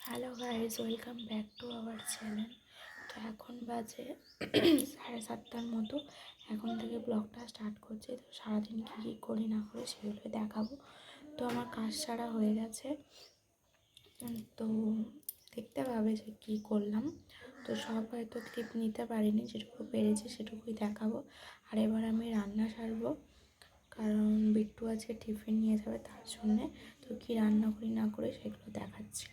Hello guys, welcome back to our channel. তো এখন বাজে 7:30টার মতো। এখন থেকে ব্লগটা স্টার্ট করছি। তো সারাদিন কী কী করি না করি সেগুলো দেখাবো। তো আমার কাজ ছাড়া হয়ে গেছে, তো দেখতে পাবে যে কী করলাম। তো সব হয়তো ক্লিপ নিতে পারিনি, যেটুকু পেরেছি সেটুকুই দেখাবো। আর এবার আমি রান্না সারবো, কারণ বিট্টু আজকে টিফিন নিয়ে যাবে তার জন্যে। তো কী রান্না করি না করে সেগুলো দেখাচ্ছি।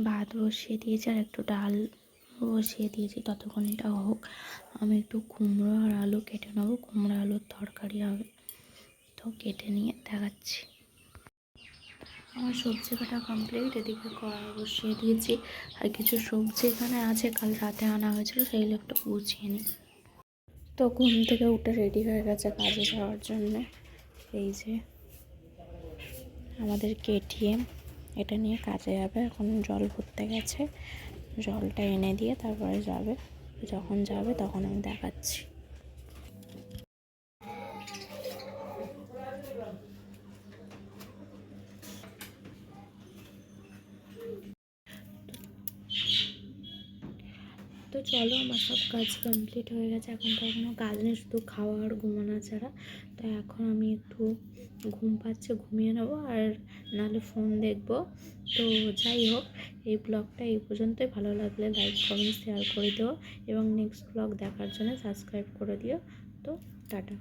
ভাত বসিয়ে দিয়েছি আর একটু ডাল বসিয়ে দিয়েছি, ততক্ষণ এটা হোক। আমি একটু কুমড়ো আর আলু কেটে নেবো, কুমড়ো আলুর তরকারি হবে। তো কেটে নিয়ে দেখাচ্ছি। আমার সবজি কাটা কমপ্লিট। এদিকে কড়াই বসিয়ে দিয়েছি, আর কিছু সবজি এখানে আছে কাল রাতে আনা হয়েছিল, সেগুলো একটু গুছিয়ে নিই। তো ঘুম থেকে উঠে রেডি হয়ে গেছে কাজে যাওয়ার জন্যে। এই যে আমাদের কেটিএম, এটা নিয়ে কাজে যাবে। এখন জল ভরতে গেছে, জলটা এনে দিয়ে তারপরে যাবে। যখন যাবে তখন আমি দেখাচ্ছি। তো চলো, আমার সব কাজ কমপ্লিট হয়ে গেছে। এখন তো কোনো কাজ নেই, শুধু খাওয়া আর ঘুমানো ছাড়া। তো এখন আমি একটু ঘুম পাচ্ছে, ঘুমিয়ে নেবো, আর নাহলে ফোন দেখবো। তো যাই হোক, এই ব্লগটা এই পর্যন্তই। ভালো লাগলে লাইক কমেন্ট শেয়ার করে দিও এবং নেক্সট ব্লগ দেখার জন্য সাবস্ক্রাইব করে দিও। তো টাটা।